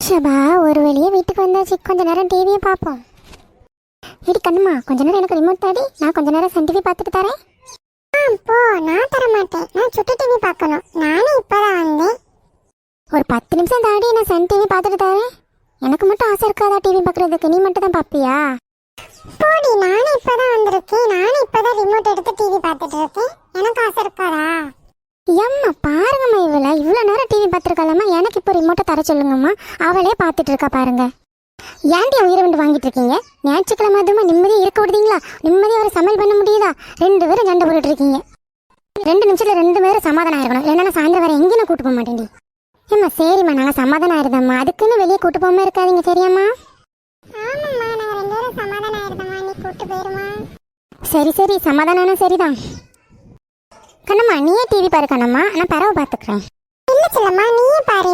ஷபா, ஒரு வழியே வீட்டுக்கு வந்தாச்சு. கொஞ்ச நேரம் டிவியை பார்ப்போம். இடி கண்ணுமா, கொஞ்ச நேரம் எனக்கு ரிமோட் தாடி, நான் கொஞ்ச நேரம் சன் டிவி பார்த்துட்டு தரேன். போ, நான் தர மாட்டேன். நான் சுட்டி டிவி பார்க்கணும். நானும் இப்பதான் வந்தேன். ஒரு 10 நிமிஷம் தாடி, நான் சன் டிவி பார்த்துட்டு தரேன். எனக்கு மட்டும் ஆசை இருக்காதா டிவி பார்க்கறதுக்கு? நீ மட்டும் தான் பார்ப்பியா? போடி, நானும் இப்பதான் வந்திருக்கேன். நானும் இப்பதான் ரிமோட் எடுத்து டிவி பார்த்துட்டு இருக்கேன். எனக்கு ஆசை இருக்காதா? எம்மா பாருங்கம்மா, இவ்வளோ நேரம் டிவி பார்த்துருக்காளம்மா. எனக்கு இப்போ ரிமோட்டை தர சொல்லுங்கம்மா. அவளே பார்த்துட்டு இருக்கா பாருங்க. ஏன்டி உயிரை வந்து வாங்கிட்டு இருக்கீங்க? ஞாயிற்றுக்கிழமை அதுமா நிம்மதியாக இருக்க விடுதீங்களா? நிம்மதியாக ஒரு சமையல் பண்ண முடியுதா? 2 பேரும் சண்டை போட்டுட்டு இருக்கீங்க. 2 நிமிஷத்துல 2 பேரும் சமாதானம் ஆயிருக்கணும். இல்லைன்னா சாயந்தரம் வர எங்கேயும் கூட்டு போக மாட்டேன்டி. ஏம்மா சரிம்மா, நாங்கள் சமாதானம் ஆயிருந்தோம்மா. அதுக்குன்னு வெளியே கூட்டு போகாம இருக்காதீங்க, சரியாம்மா? ஆமாம்மா, நாங்கள் 2 பேரும் சமாதானம் ஆயிருந்தோம்மா. நீ கூட்டு போயிருமா? சரி சமாதானம் சரிதான். கண்ணம்மா, நீயே டிவி பாரு கண்ணம்மா, நான் பறவை பார்த்துக்கிறேன். இல்ல செல்லம்மா, நீயே பாரு.